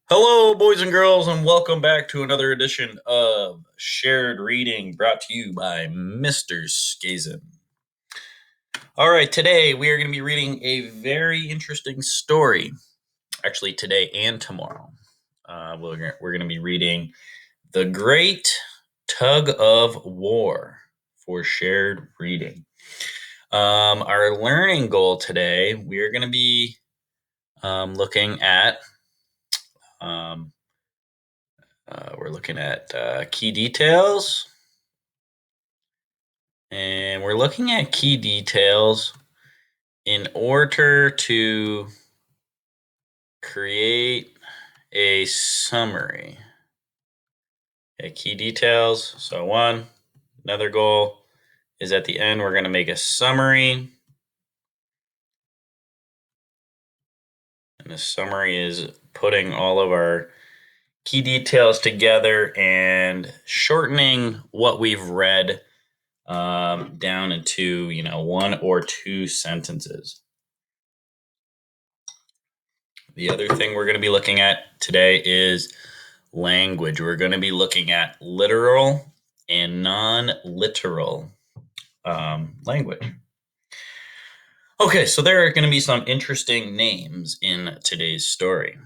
Hello, boys and girls, and welcome back to another edition of Shared Reading brought to you by Mr. Skazen. All right, today we are going to be reading a very interesting story. Actually, today and tomorrow. We're going to be reading The Great Tug-of-War for Shared Reading. Our learning goal today, we are going to be looking at um, key details, and we're looking at key details in order to create a summary. Okay, key details. So another goal is at the end, we're going to make a summary. And the summary is putting all of our key details together and shortening what we've read down into, one or two sentences. The other thing we're going to be looking at today is language. We're going to be looking at literal and non-literal language. Okay, so there are going to be some interesting names in today's story.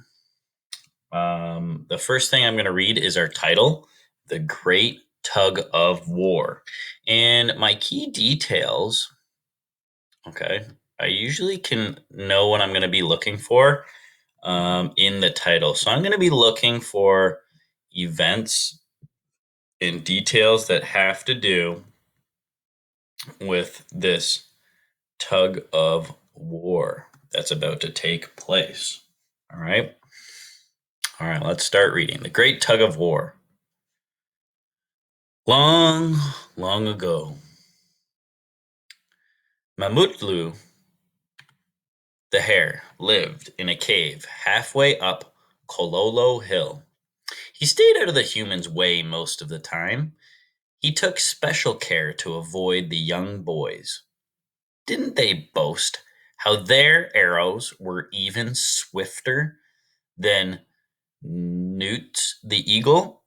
The first thing I'm going to read is our title, The Great Tug-of-War. And my key details, okay, I usually can know what I'm going to be looking for in the title. So I'm going to be looking for events and details that have to do with this tug of war that's about to take place. All right. All right, let's start reading. The Great Tug of War. Long, long ago, Mamutlu, the hare, lived in a cave halfway up Kololo Hill. He stayed out of the humans' way most of the time. He took special care to avoid the young boys. Didn't they boast how their arrows were even swifter than Newt the eagle?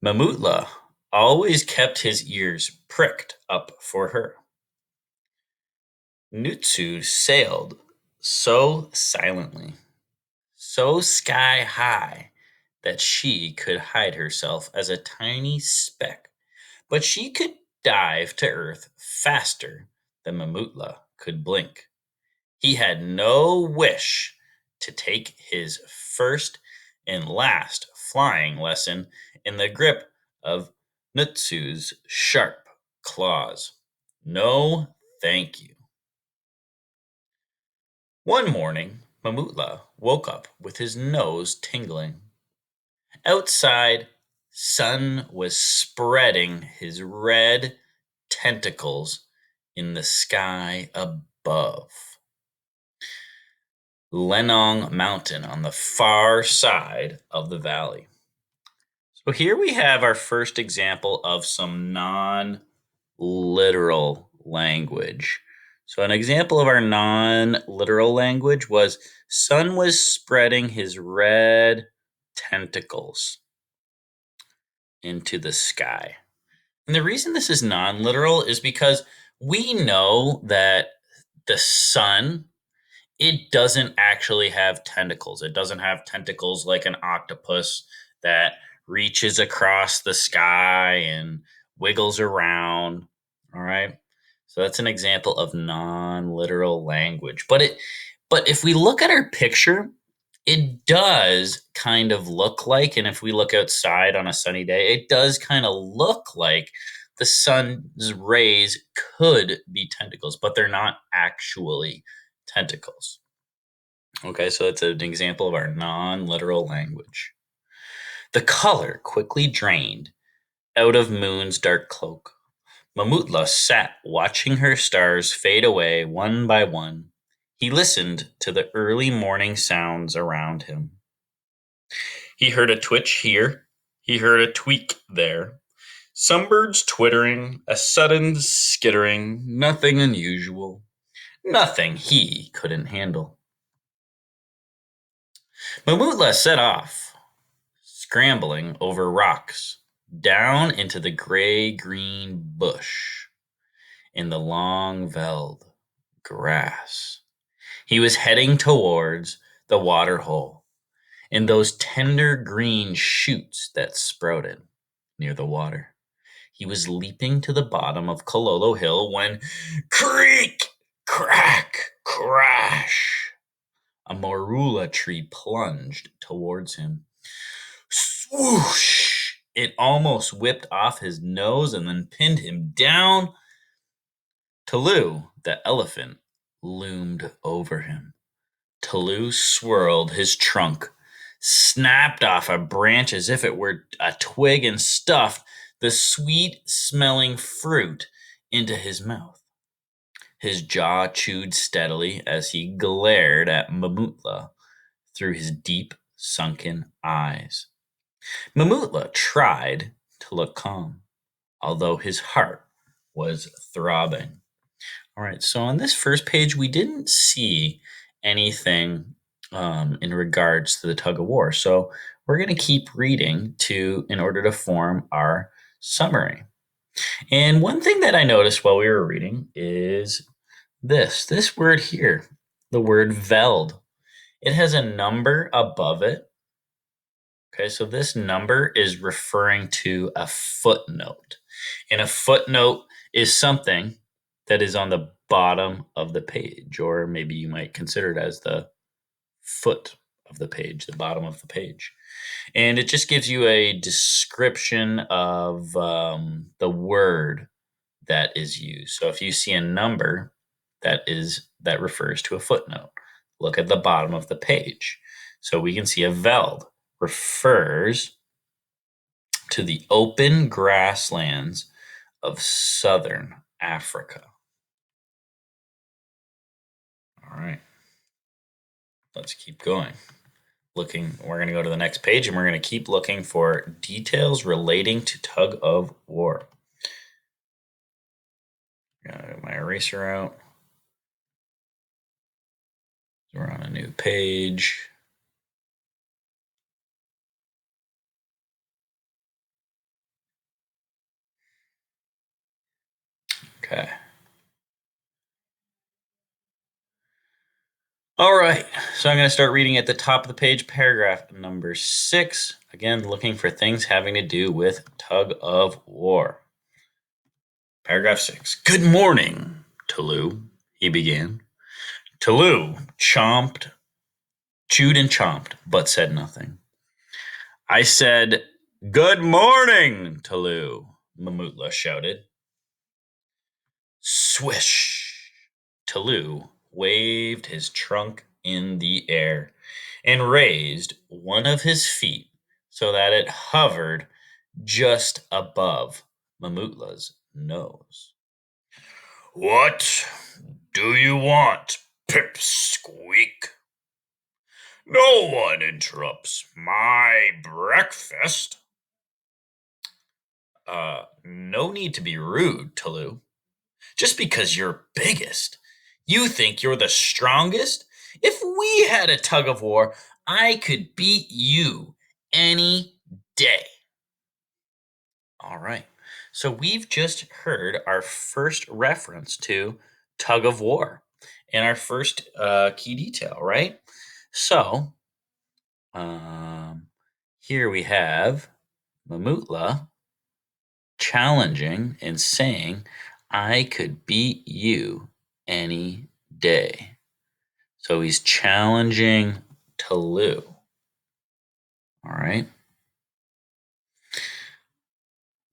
Mamutla always kept his ears pricked up for her. Nutsu sailed so silently, so sky high, that she could hide herself as a tiny speck, but she could dive to earth faster than Mamutla could blink. He had no wish to take his first and last flying lesson in the grip of Nutsu's sharp claws. No, thank you. One morning, Mamutla woke up with his nose tingling. Outside, Sun was spreading his red tentacles in the sky above. Lenong Mountain on the far side of the valley. So here we have our first example of some non-literal language. So an example of our non-literal language was Sun was spreading his red tentacles into the sky. And the reason this is non-literal is because we know that the sun, it doesn't actually have tentacles. It doesn't have tentacles like an octopus that reaches across the sky and wiggles around. All right. So that's an example of non-literal language. But if we look at our picture, it does kind of look like, and if we look outside on a sunny day, it does kind of look like the sun's rays could be tentacles, but they're not actually tentacles. Okay, so it's an example of our non-literal language. The color quickly drained out of Moon's dark cloak. Mamutla sat watching her stars fade away one by one. He listened to the early morning sounds around him. He heard a twitch here, he heard a tweak there. Some birds twittering, a sudden skittering, nothing unusual, nothing he couldn't handle. Mamutla set off, scrambling over rocks, down into the gray-green bush in the long veld grass. He was heading towards the water hole and those tender green shoots that sprouted near the water. He was leaping to the bottom of Kololo Hill when creak, crack, crash. A marula tree plunged towards him. Swoosh! It almost whipped off his nose and then pinned him down. Taloo, the elephant, loomed over him. Taloo swirled his trunk, snapped off a branch as if it were a twig, and stuffed the sweet smelling fruit into his mouth. His jaw chewed steadily as he glared at Mamutla through his deep sunken eyes. Mamutla tried to look calm, although his heart was throbbing. All right, so on this first page, we didn't see anything in regards to the tug of war. So we're going to keep reading in order to form our summary. And one thing that I noticed while we were reading is this word here, the word veld. It has a number above it. Okay, so this number is referring to a footnote. And a footnote is something that is on the bottom of the page, or maybe you might consider it as the foot of the page, the bottom of the page. And it just gives you a description of the word that is used. So if you see a number that refers to a footnote, look at the bottom of the page. So we can see a veld refers to the open grasslands of southern Africa. All right, let's keep going. We're going to go to the next page and we're going to keep looking for details relating to tug of war. Got my eraser out. We're on a new page. Okay. All right, so I'm going to start reading at the top of the page, paragraph number 6. Again, looking for things having to do with tug of war. Paragraph 6. Good morning, Taloo, he began. Taloo chewed and chomped, but said nothing. I said, good morning, Taloo, Mamutla shouted. Swish! Taloo waved his trunk in the air and raised one of his feet so that it hovered just above Mamutla's nose. What do you want, Pipsqueak? No one interrupts my breakfast. No need to be rude, Taloo. Just because you're biggest, you think you're the strongest? If we had a tug of war, I could beat you any day. All right. So we've just heard our first reference to tug of war and our first key detail, right? So here we have Mamutla challenging and saying, I could beat you any day. So he's challenging Taloo. All right.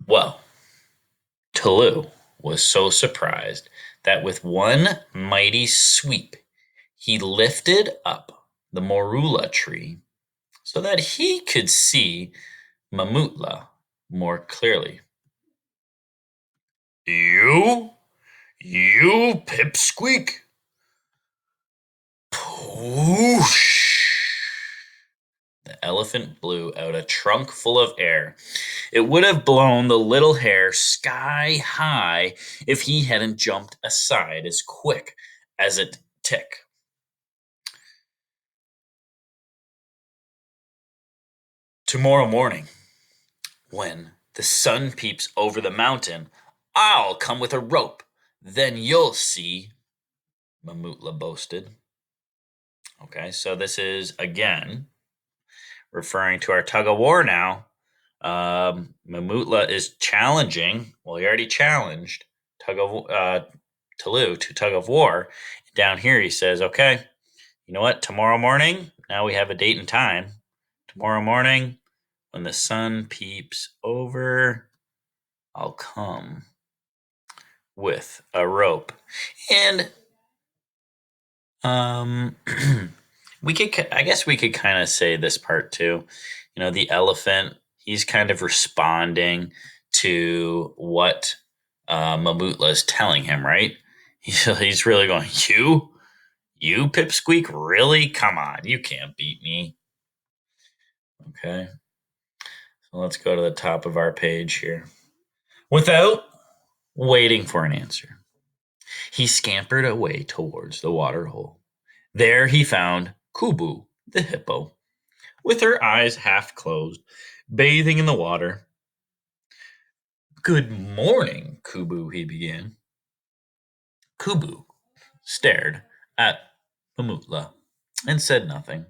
Well, Taloo was so surprised that with one mighty sweep, he lifted up the morula tree so that he could see Mamutla more clearly. You pipsqueak. Poosh! The elephant blew out a trunk full of air. It would have blown the little hare sky high if he hadn't jumped aside as quick as a tick. Tomorrow morning, when the sun peeps over the mountain, I'll come with a rope. Then you'll see, Mamutla boasted. Okay, so this is again referring to our tug of war now. Mamutla is challenging. Well, he already challenged Talu to tug of war. Down here, he says, "Okay, you know what? Tomorrow morning. Now we have a date and time. Tomorrow morning, when the sun peeps over, I'll come with a rope." And um, I guess we could kind of say this part too. You know, the elephant, he's kind of responding to what Mamutla is telling him, right? He's really going, you, Pipsqueak, really? Come on, you can't beat me. Okay, so let's go to the top of our page here. Without waiting for an answer, he scampered away towards the water hole. There he found Kubu, the hippo, with her eyes half closed, bathing in the water. "Good morning, Kubu," he began. Kubu stared at Mamutla and said nothing.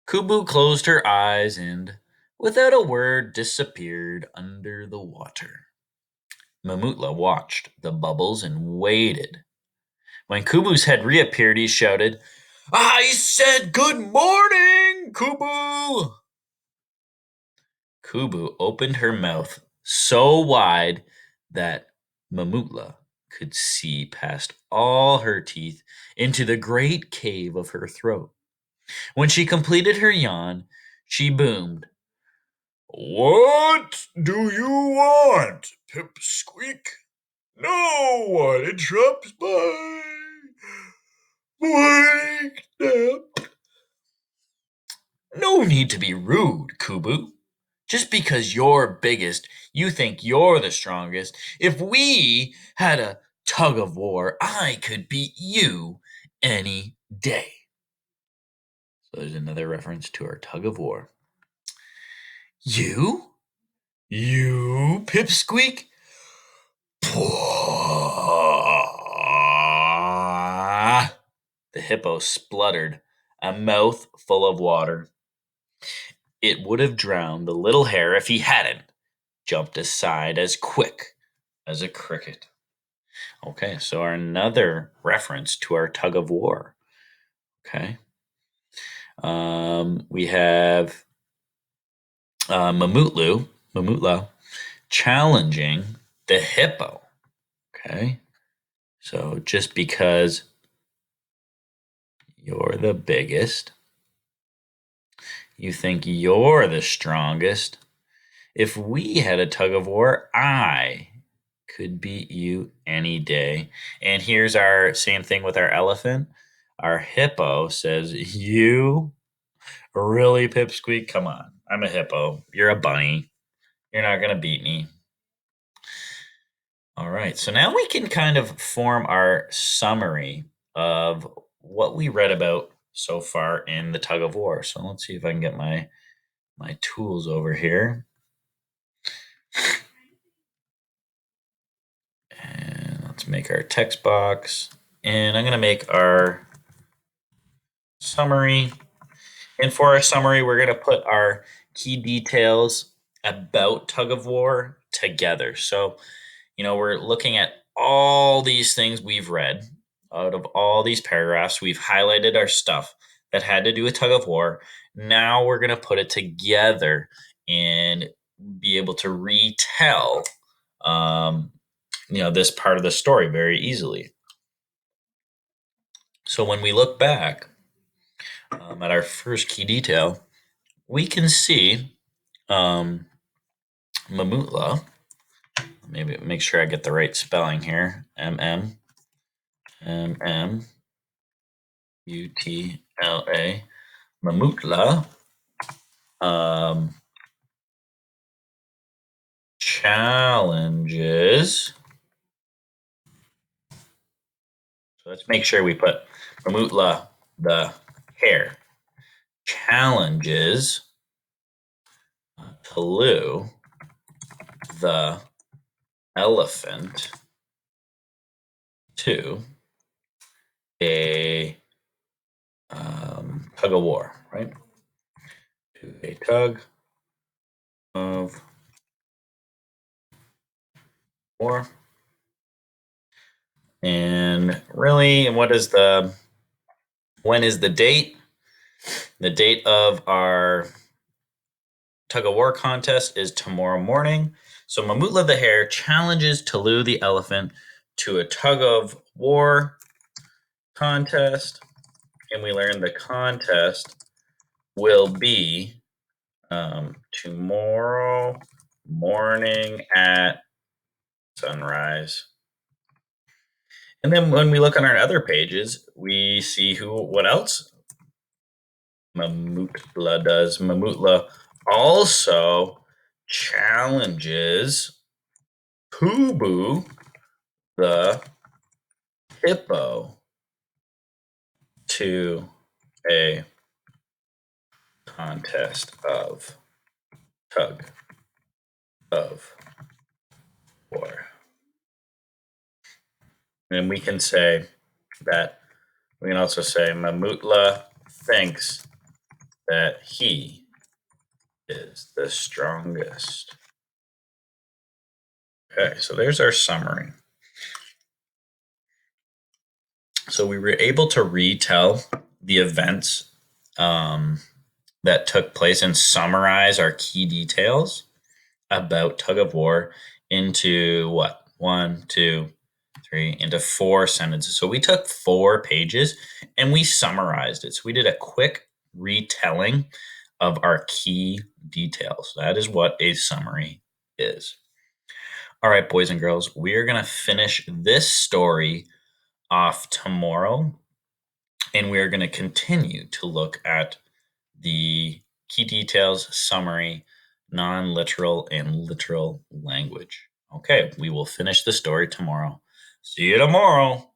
Kubu closed her eyes and, without a word, disappeared under the water. Mamutla watched the bubbles and waited. When Kubu's head reappeared, he shouted, "I said good morning, Kubu!" Kubu opened her mouth so wide that Mamutla could see past all her teeth into the great cave of her throat. When she completed her yawn, she boomed, "What do you want, Pipsqueak? No one interrupts my morning nap." "No need to be rude, Kubu. Just because you're biggest, you think you're the strongest. If we had a tug of war, I could beat you any day." So there's another reference to our tug of war. "You? You, Pipsqueak?" The hippo spluttered, a mouth full of water. It would have drowned the little hare if he hadn't jumped aside as quick as a cricket. Okay, so another reference to our tug of war. Okay. We have Mamutla, challenging the hippo. Okay. So just because you're the biggest, you think you're the strongest. If we had a tug of war, I could beat you any day. And here's our same thing with our elephant. Our hippo says, "You really, Pipsqueak? Come on. I'm a hippo. You're a bunny. You're not going to beat me." All right. So now we can kind of form our summary of what we read about so far in the tug of war. So let's see if I can get my tools over here. And let's make our text box. And I'm going to make our summary. And for our summary, we're going to put our key details about tug of war together. So, you know, we're looking at all these things we've read out of all these paragraphs. We've highlighted our stuff that had to do with tug of war. Now we're going to put it together and be able to retell, this part of the story very easily. So when we look back at our first key detail, we can see Mamutla. Maybe make sure I get the right spelling here. Mamutla. Mamutla challenges. So let's make sure we put Mamutla the hare challenges flew the elephant to a tug of war, right? To a tug of war. And really, when is the date? The date of our tug of war contest is tomorrow morning. So Mamutla the hare challenges Talou the elephant to a tug of war contest. And we learned the contest will be tomorrow morning at sunrise. And then when we look on our other pages, we see what else Mamutla does. Mamutla also challenges Pubu the hippo to a contest of tug of war. And we can also say Mamutla thinks that he is the strongest. Okay, so there's our summary. So we were able to retell the events that took place and summarize our key details about tug of war into what? 1, 2, 3, into 4 sentences. So we took 4 pages and we summarized it. So we did a quick retelling of our key details. That is what a summary is. All right, boys and girls, we are going to finish this story off tomorrow, and we are going to continue to look at the key details, summary, non-literal, and literal language. Okay, we will finish the story tomorrow. See you tomorrow.